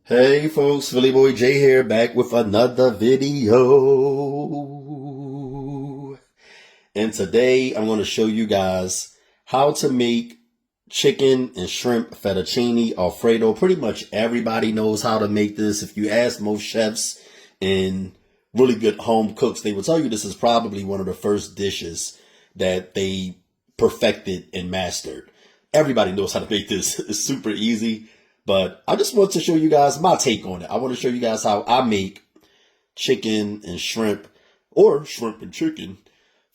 Hey folks, Philly Boy J here, back with another video. And today I'm going to show you guys how to make chicken and shrimp fettuccine Alfredo. Pretty much everybody knows how to make this. If you ask most chefs and really good home cooks, they will tell you this is probably one of the first dishes that they perfected and mastered. Everybody knows how to make this. It's super easy. But I just want to show you guys my take on it. I want to show you guys how I make chicken and shrimp, or shrimp and chicken,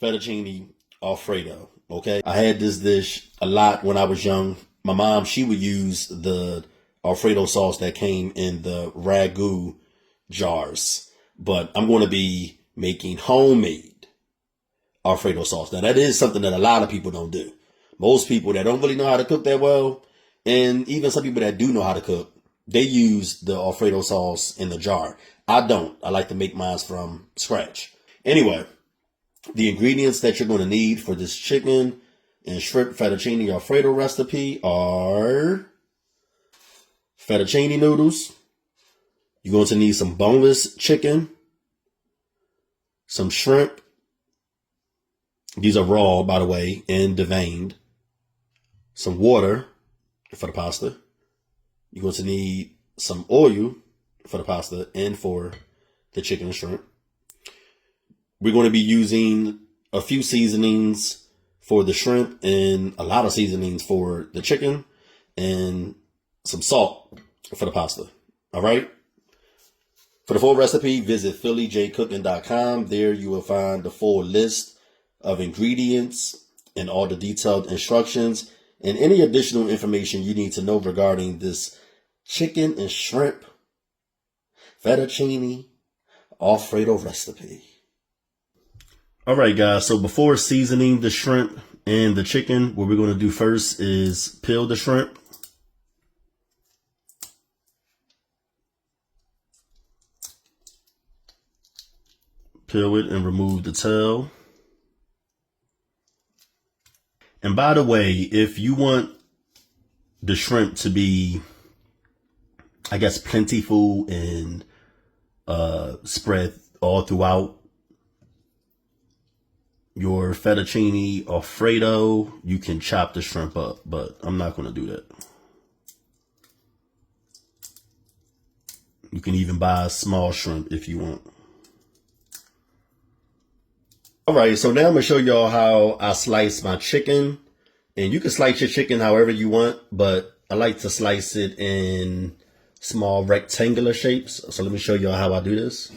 fettuccine Alfredo, okay? I had this dish a lot when I was young. My mom, she would use the Alfredo sauce that came in the ragu jars. But I'm going to be making homemade Alfredo sauce. Now, that is something that a lot of people don't do. Most people that don't really know how to cook that well, and even some people that do know how to cook, they use the Alfredo sauce in the jar. I don't. I like to make mine from scratch. Anyway, the ingredients that you're going to need for this chicken and shrimp fettuccine Alfredo recipe are fettuccine noodles. You're going to need some boneless chicken, some shrimp. These are raw, by the way, and deveined. Some water for the pasta. You're going to need some oil for the pasta and for the chicken and shrimp. We're going to be using a few seasonings for the shrimp and a lot of seasonings for the chicken and some salt for the pasta. All right. For the full recipe, visit PhillyJCooking.com. There you will find the full list of ingredients and all the detailed instructions and any additional information you need to know regarding this chicken and shrimp fettuccine Alfredo recipe. All right, guys. So before seasoning the shrimp and the chicken, what we're going to do first is peel the shrimp. Peel it and remove the tail. And by the way, if you want the shrimp to be, I guess, plentiful and spread all throughout your fettuccine Alfredo, you can chop the shrimp up, but I'm not going to do that. You can even buy a small shrimp if you want. All right, so now I'm going to show y'all how I slice my chicken. And you can slice your chicken however you want, but I like to slice it in small rectangular shapes. So let me show y'all how I do this.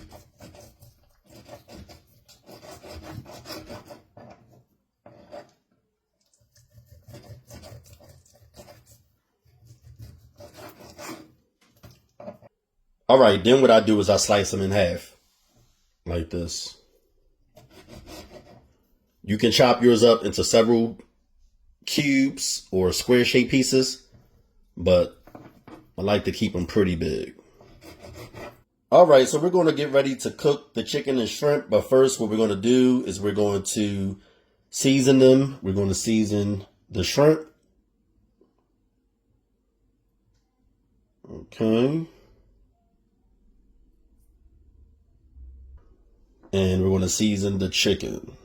All right, then what I do is I slice them in half like this. You can chop yours up into several cubes or square shaped pieces, but I like to keep them pretty big. All right, so we're going to get ready to cook the chicken and shrimp, but first what we're going to do is we're going to season them. We're going to season the shrimp. Okay. And we're going to season the chicken.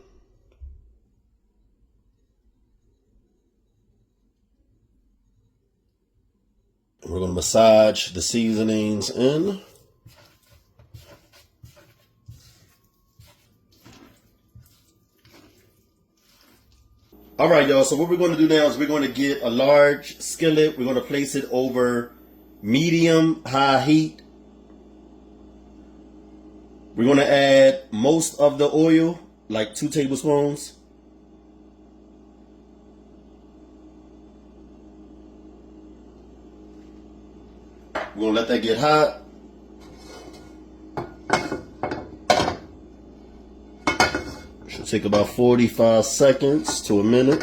We're going to massage the seasonings in. All right, y'all. So what we're going to do now is we're going to get a large skillet. We're going to place it over medium high heat. We're going to add most of the oil, like 2 tablespoons. We're going to let that get hot. Should take about 45 seconds to a minute.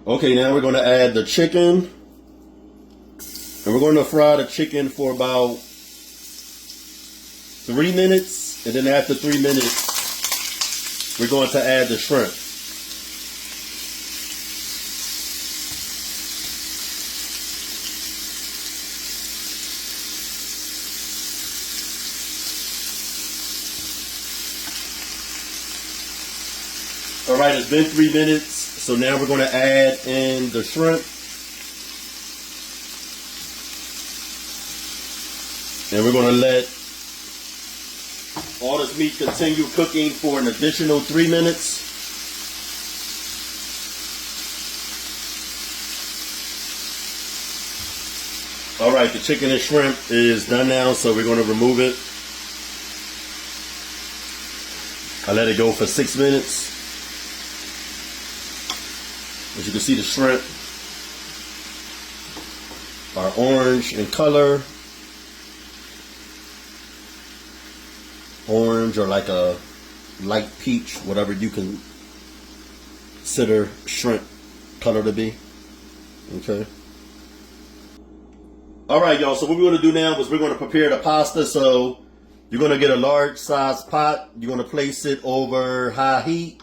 Okay, now we're going to add the chicken. And we're going to fry the chicken for about 3 minutes. And then after 3 minutes, we're going to add the shrimp. All right, it's been 3 minutes. So now we're going to add in the shrimp. And we're going to let all this meat continue cooking for an additional 3 minutes. All right, the chicken and shrimp is done now, so we're going to remove it. I let it go for 6 minutes. As you can see, the shrimp are orange in color. Orange or like a light peach, whatever you can consider shrimp color to be. Okay. All right, y'all. So what we're going to do now is we're going to prepare the pasta. So you're going to get a large size pot. You're going to place it over high heat.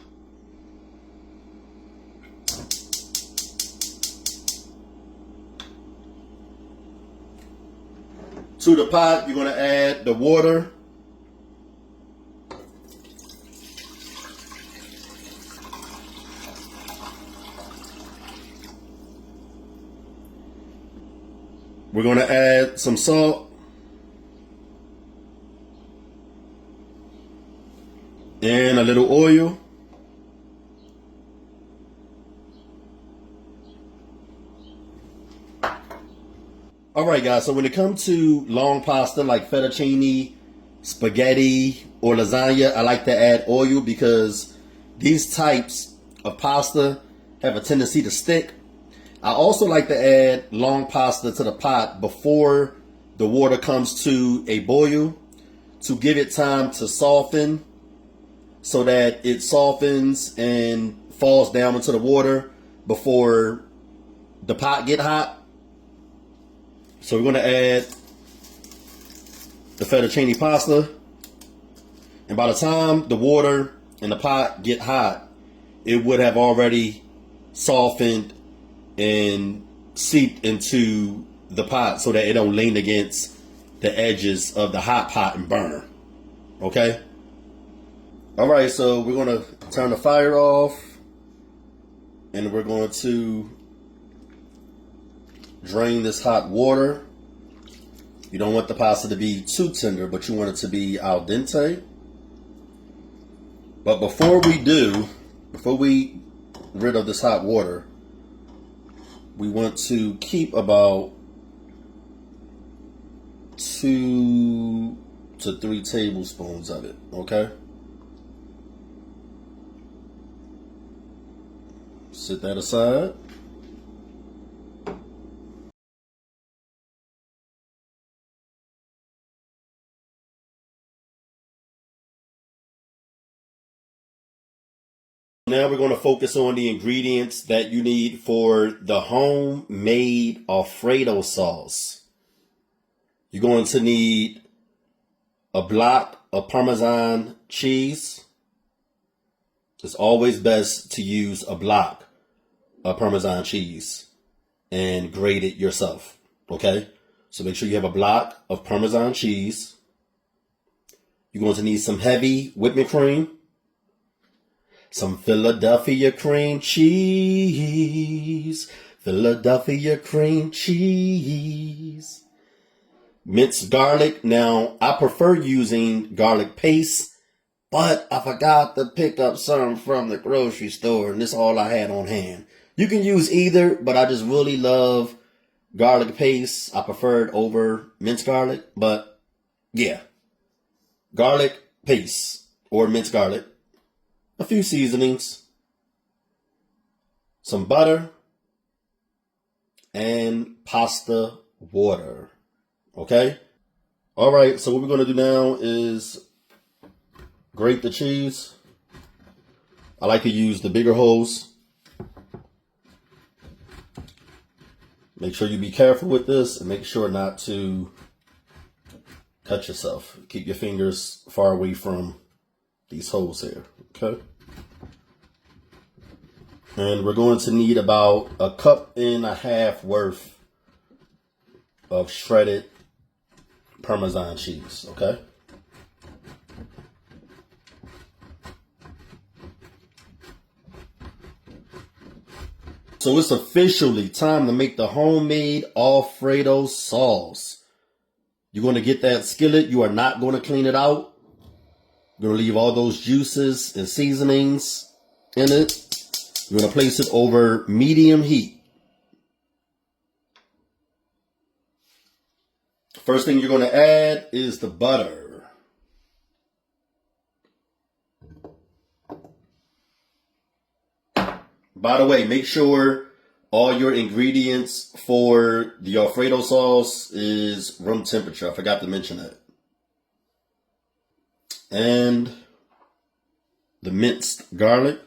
To the pot, you're going to add the water. We're going to add some salt and a little oil. All right, guys, so when it comes to long pasta like fettuccine, spaghetti, or lasagna, I like to add oil because these types of pasta have a tendency to stick. I also like to add long pasta to the pot before the water comes to a boil to give it time to soften so that it softens and falls down into the water before the pot get hot. So we're going to add the fettuccine pasta. And by the time the water and the pot get hot, it would have already softened and seeped into the pot so that it don't lean against the edges of the hot pot and burn. Okay? All right, so we're going to turn the fire off and we're going to drain this hot water. You don't want the pasta to be too tender, but you want it to be al dente. But before we rid of this hot water, we want to keep about 2 to 3 tablespoons of it, okay? Set that aside. Now we're going to focus on the ingredients that you need for the homemade Alfredo sauce. You're going to need a block of Parmesan cheese. It's always best to use a block of Parmesan cheese and grate it yourself, okay? So make sure you have a block of Parmesan cheese. You're going to need some heavy whipping cream. Some Philadelphia cream cheese. Philadelphia cream cheese. Minced garlic. Now, I prefer using garlic paste, but I forgot to pick up some from the grocery store, and this is all I had on hand. You can use either, but I just really love garlic paste. I prefer it over minced garlic, but yeah. Garlic paste or minced garlic. A few seasonings, some butter, and pasta water. Okay? All right, so what we're going to do now is grate the cheese. I like to use the bigger holes. Make sure you be careful with this and make sure not to cut yourself. Keep your fingers far away from these holes here, okay? And we're going to need about 1.5 cups worth of shredded Parmesan cheese, okay? So it's officially time to make the homemade Alfredo sauce. You're going to get that skillet. You are not going to clean it out. You're going to leave all those juices and seasonings in it. You're going to place it over medium heat. First thing you're going to add is the butter. By the way, make sure all your ingredients for the Alfredo sauce is room temperature. I forgot to mention that. And the minced garlic.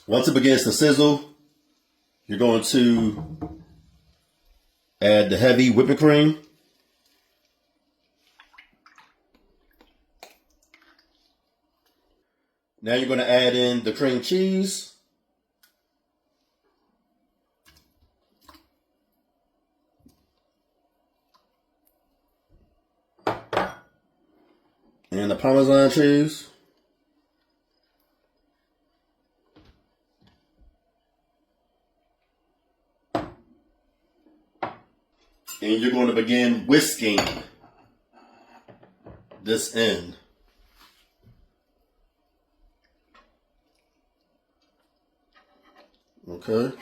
Once it begins to sizzle, you're going to add the heavy whipping cream. Now you're going to add in the cream cheese. And the Parmesan cheese. And you're going to begin whisking this in. Okay.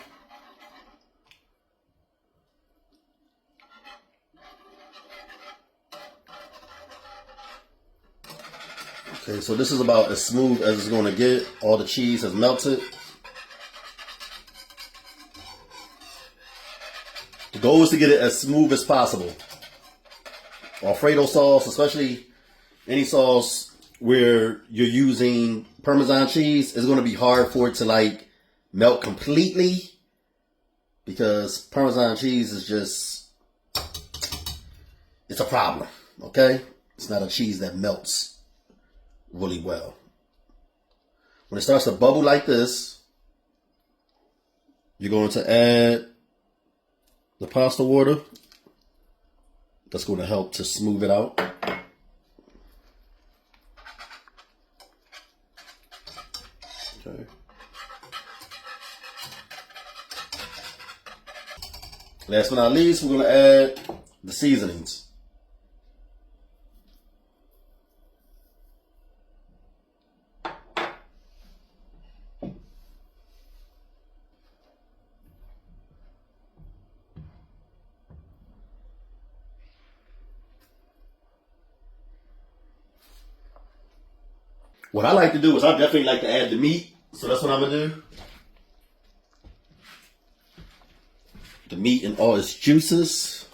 Okay, so this is about as smooth as it's going to get. All the cheese has melted. The goal is to get it as smooth as possible. Alfredo sauce, especially any sauce where you're using Parmesan cheese, is going to be hard for it to like melt completely because Parmesan cheese is just, it's a problem, okay? It's not a cheese that melts really well. When it starts to bubble like this, you're going to add the pasta water. That's going to help to smooth it out. Okay. Last but not least, we're going to add the seasonings. What I like to do is I definitely like to add the meat. So that's what I'm going to do. The meat and all its juices.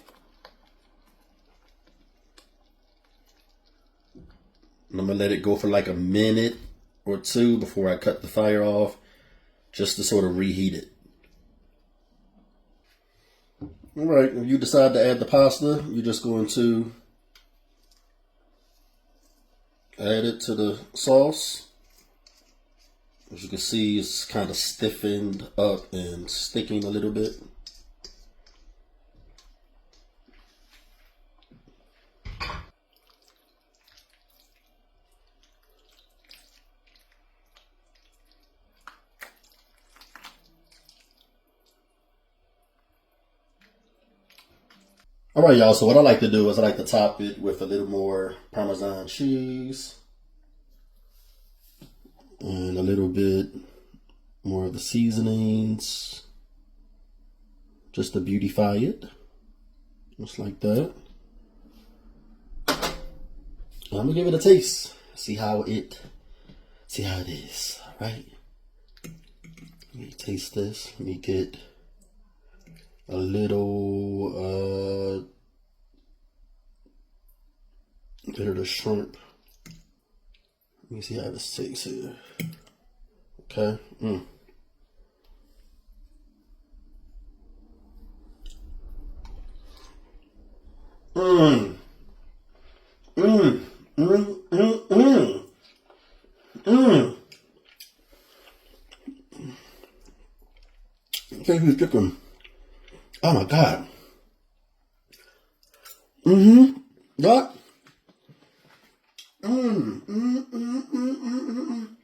And I'm going to let it go for like a minute or two before I cut the fire off, just to sort of reheat it. All right, if you decide to add the pasta, you're just going to add it to the sauce. As you can see, it's kind of stiffened up and sticking a little bit. All right, y'all, so what I like to do is I like to top it with a little more Parmesan cheese and a little bit more of the seasonings just to beautify it, just like that. And I'm gonna give it a taste, see how it is. All right, let me taste this. Let me get a little bit of the shrimp. Let me see how this tastes here. Okay. Mm. Mm. Mm. Mm. Mm. Mm. Mm. Thank you, chicken. Oh my God. Mm-hmm. That Mm, mm, mm, mm, mm, mm, mm.